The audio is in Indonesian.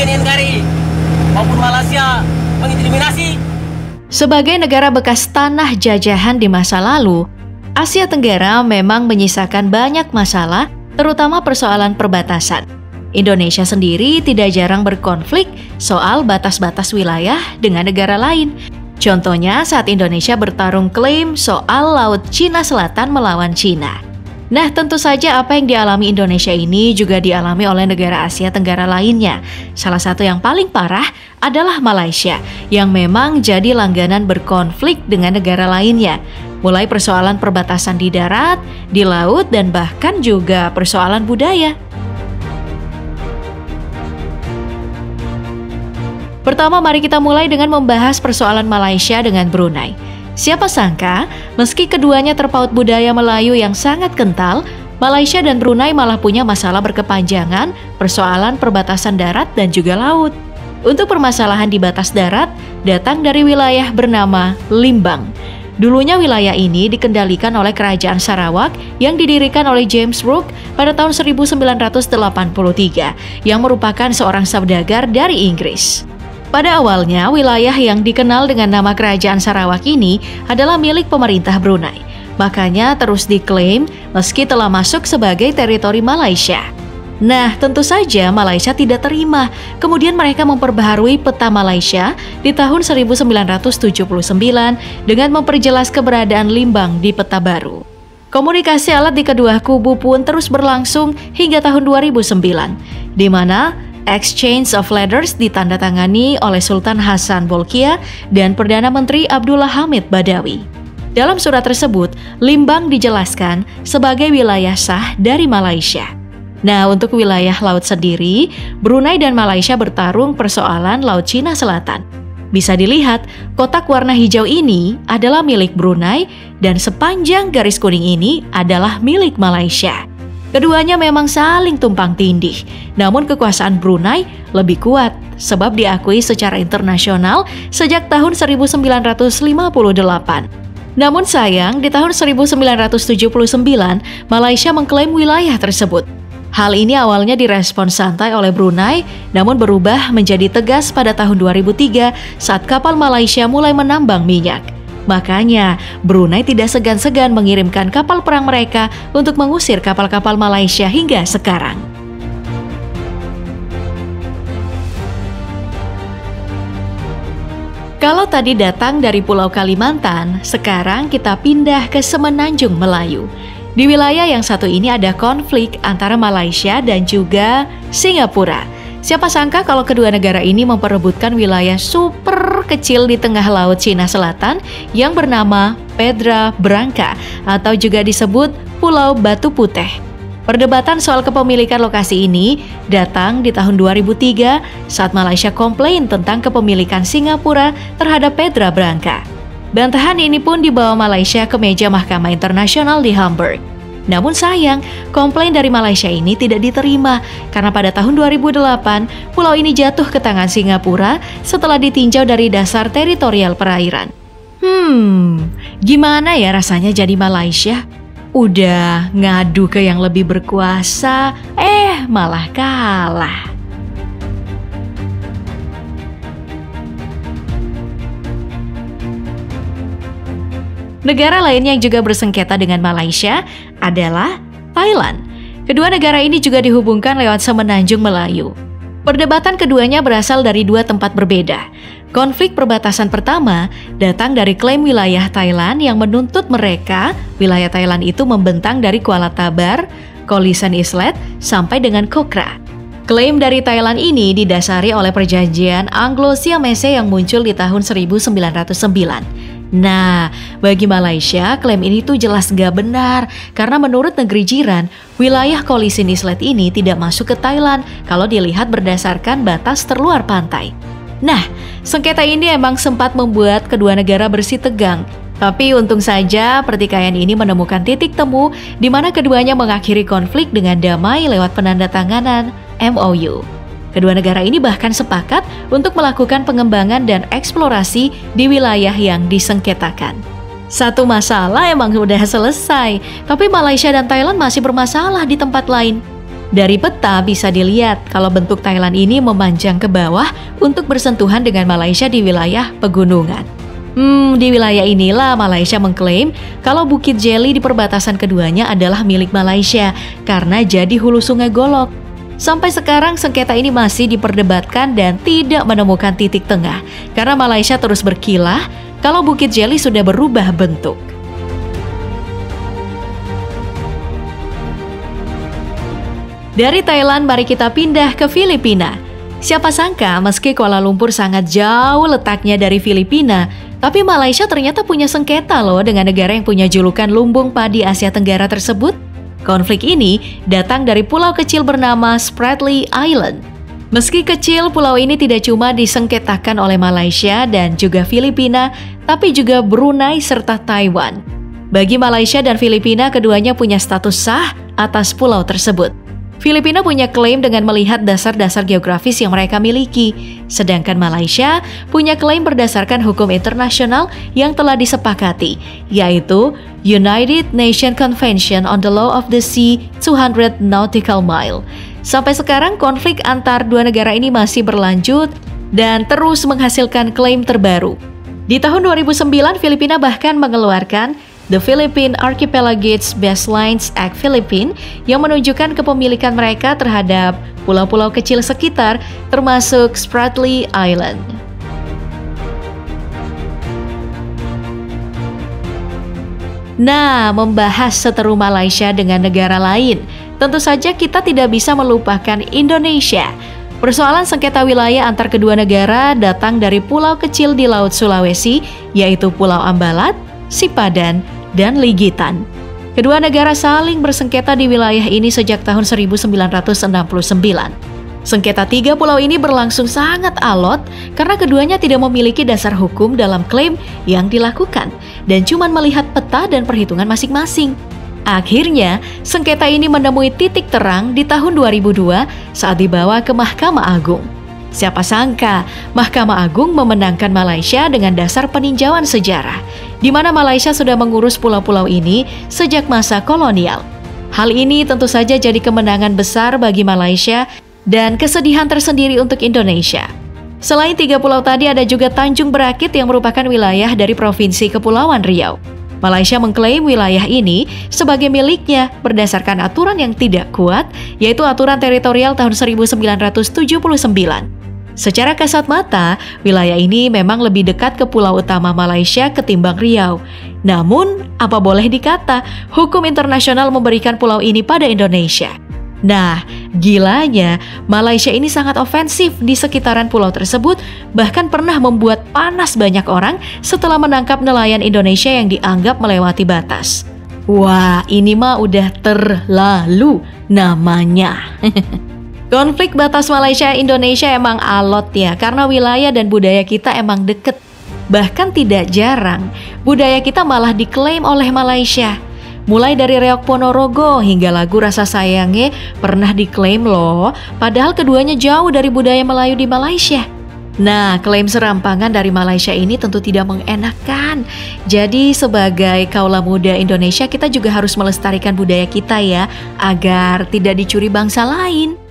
Gini Nkari maupun Malaysia mengintimidasi. Sebagai negara bekas tanah jajahan di masa lalu, Asia Tenggara memang menyisakan banyak masalah, terutama persoalan perbatasan. Indonesia sendiri tidak jarang berkonflik soal batas-batas wilayah dengan negara lain. Contohnya saat Indonesia bertarung klaim soal Laut Cina Selatan melawan Cina. Nah, tentu saja apa yang dialami Indonesia ini juga dialami oleh negara Asia Tenggara lainnya. Salah satu yang paling parah adalah Malaysia, yang memang jadi langganan berkonflik dengan negara lainnya. Mulai persoalan perbatasan di darat, di laut, dan bahkan juga persoalan budaya. Pertama, mari kita mulai dengan membahas persoalan Malaysia dengan Brunei. Siapa sangka, meski keduanya terpaut budaya Melayu yang sangat kental, Malaysia dan Brunei malah punya masalah berkepanjangan, persoalan perbatasan darat dan juga laut. Untuk permasalahan di batas darat, datang dari wilayah bernama Limbang. Dulunya wilayah ini dikendalikan oleh Kerajaan Sarawak yang didirikan oleh James Brooke pada tahun 1983, yang merupakan seorang saudagar dari Inggris. Pada awalnya, wilayah yang dikenal dengan nama Kerajaan Sarawak ini adalah milik pemerintah Brunei. Makanya terus diklaim meski telah masuk sebagai teritori Malaysia. Nah, tentu saja Malaysia tidak terima. Kemudian mereka memperbaharui peta Malaysia di tahun 1979 dengan memperjelas keberadaan Limbang di peta baru. Komunikasi alat di kedua kubu pun terus berlangsung hingga tahun 2009, di mana Exchange of Letters ditandatangani oleh Sultan Hasan Bolkiah dan Perdana Menteri Abdullah Hamid Badawi. Dalam surat tersebut, Limbang dijelaskan sebagai wilayah sah dari Malaysia. Nah, untuk wilayah laut sendiri, Brunei dan Malaysia bertarung persoalan Laut Cina Selatan. Bisa dilihat, kotak warna hijau ini adalah milik Brunei dan sepanjang garis kuning ini adalah milik Malaysia. Keduanya memang saling tumpang tindih, namun kekuasaan Brunei lebih kuat sebab diakui secara internasional sejak tahun 1958. Namun sayang, di tahun 1979, Malaysia mengklaim wilayah tersebut. Hal ini awalnya direspon santai oleh Brunei, namun berubah menjadi tegas pada tahun 2003 saat kapal Malaysia mulai menambang minyak. Makanya, Brunei tidak segan-segan mengirimkan kapal perang mereka untuk mengusir kapal-kapal Malaysia hingga sekarang. Kalau tadi datang dari Pulau Kalimantan, sekarang kita pindah ke Semenanjung Melayu. Di wilayah yang satu ini ada konflik antara Malaysia dan juga Singapura. Siapa sangka kalau kedua negara ini memperebutkan wilayah super kecil di tengah Laut Cina Selatan yang bernama Petra Branca atau juga disebut Pulau Batu Putih. Perdebatan soal kepemilikan lokasi ini datang di tahun 2003 saat Malaysia komplain tentang kepemilikan Singapura terhadap Petra Branca. Bantahan ini pun dibawa Malaysia ke meja Mahkamah Internasional di Hamburg. Namun sayang, komplain dari Malaysia ini tidak diterima karena pada tahun 2008 pulau ini jatuh ke tangan Singapura setelah ditinjau dari dasar teritorial perairan. Gimana ya rasanya jadi Malaysia? Udah ngadu ke yang lebih berkuasa, malah kalah. Negara lain yang juga bersengketa dengan Malaysia adalah Thailand. Kedua negara ini juga dihubungkan lewat Semenanjung Melayu. Perdebatan keduanya berasal dari dua tempat berbeda. Konflik perbatasan pertama datang dari klaim wilayah Thailand yang menuntut mereka, wilayah Thailand itu membentang dari Kuala Tabar, Kolisan Islet, sampai dengan Kokra. Klaim dari Thailand ini didasari oleh perjanjian Anglo-Siamese yang muncul di tahun 1909. Nah, bagi Malaysia, klaim ini tuh jelas gak benar karena menurut negeri jiran, wilayah Kolisin Islet ini tidak masuk ke Thailand kalau dilihat berdasarkan batas terluar pantai. Nah, sengketa ini emang sempat membuat kedua negara bersih tegang. Tapi untung saja pertikaian ini menemukan titik temu di mana keduanya mengakhiri konflik dengan damai lewat penandatanganan MOU. Kedua negara ini bahkan sepakat untuk melakukan pengembangan dan eksplorasi di wilayah yang disengketakan. Satu masalah emang udah selesai, tapi Malaysia dan Thailand masih bermasalah di tempat lain. Dari peta bisa dilihat kalau bentuk Thailand ini memanjang ke bawah untuk bersentuhan dengan Malaysia di wilayah pegunungan. Di wilayah inilah Malaysia mengklaim kalau Bukit Jeli di perbatasan keduanya adalah milik Malaysia karena jadi hulu Sungai Golok. Sampai sekarang sengketa ini masih diperdebatkan dan tidak menemukan titik tengah karena Malaysia terus berkilah kalau Bukit Jeli sudah berubah bentuk. Dari Thailand, mari kita pindah ke Filipina. Siapa sangka meski Kuala Lumpur sangat jauh letaknya dari Filipina, tapi Malaysia ternyata punya sengketa loh dengan negara yang punya julukan lumbung padi Asia Tenggara tersebut. Konflik ini datang dari pulau kecil bernama Spratly Island. Meski kecil, pulau ini tidak cuma disengketakan oleh Malaysia dan juga Filipina, tapi juga Brunei serta Taiwan. Bagi Malaysia dan Filipina, keduanya punya status sah atas pulau tersebut. Filipina punya klaim dengan melihat dasar-dasar geografis yang mereka miliki, sedangkan Malaysia punya klaim berdasarkan hukum internasional yang telah disepakati, yaitu United Nations Convention on the Law of the Sea 200 Nautical Mile. Sampai sekarang konflik antar dua negara ini masih berlanjut dan terus menghasilkan klaim terbaru. Di tahun 2009, Filipina bahkan mengeluarkan The Philippine Archipelagic Baselines Act Philippines yang menunjukkan kepemilikan mereka terhadap pulau-pulau kecil sekitar termasuk Spratly Island. Nah, membahas seteru Malaysia dengan negara lain, tentu saja kita tidak bisa melupakan Indonesia. Persoalan sengketa wilayah antar kedua negara datang dari pulau kecil di Laut Sulawesi, yaitu Pulau Ambalat, Sipadan, dan Ligitan. Kedua negara saling bersengketa di wilayah ini sejak tahun 1969. Sengketa tiga pulau ini berlangsung sangat alot karena keduanya tidak memiliki dasar hukum dalam klaim yang dilakukan dan cuma melihat peta dan perhitungan masing-masing. Akhirnya, sengketa ini menemui titik terang di tahun 2002 saat dibawa ke Mahkamah Agung. Siapa sangka, Mahkamah Agung memenangkan Malaysia dengan dasar peninjauan sejarah, di mana Malaysia sudah mengurus pulau-pulau ini sejak masa kolonial. Hal ini tentu saja jadi kemenangan besar bagi Malaysia dan kesedihan tersendiri untuk Indonesia. Selain tiga pulau tadi, ada juga Tanjung Berakit yang merupakan wilayah dari Provinsi Kepulauan Riau. Malaysia mengklaim wilayah ini sebagai miliknya berdasarkan aturan yang tidak kuat, yaitu Aturan Teritorial tahun 1979. Secara kasat mata, wilayah ini memang lebih dekat ke pulau utama Malaysia ketimbang Riau. Namun, apa boleh dikata, hukum internasional memberikan pulau ini pada Indonesia. Nah, gilanya, Malaysia ini sangat ofensif di sekitaran pulau tersebut, bahkan pernah membuat panas banyak orang setelah menangkap nelayan Indonesia yang dianggap melewati batas. Wah, ini mah udah terlalu namanya. Konflik batas Malaysia-Indonesia emang alot ya, karena wilayah dan budaya kita emang deket. Bahkan tidak jarang, budaya kita malah diklaim oleh Malaysia. Mulai dari reok Ponorogo hingga lagu Rasa Sayangnya pernah diklaim loh, padahal keduanya jauh dari budaya Melayu di Malaysia. Nah, klaim serampangan dari Malaysia ini tentu tidak mengenakan. Jadi sebagai kaula muda Indonesia, kita juga harus melestarikan budaya kita ya, agar tidak dicuri bangsa lain.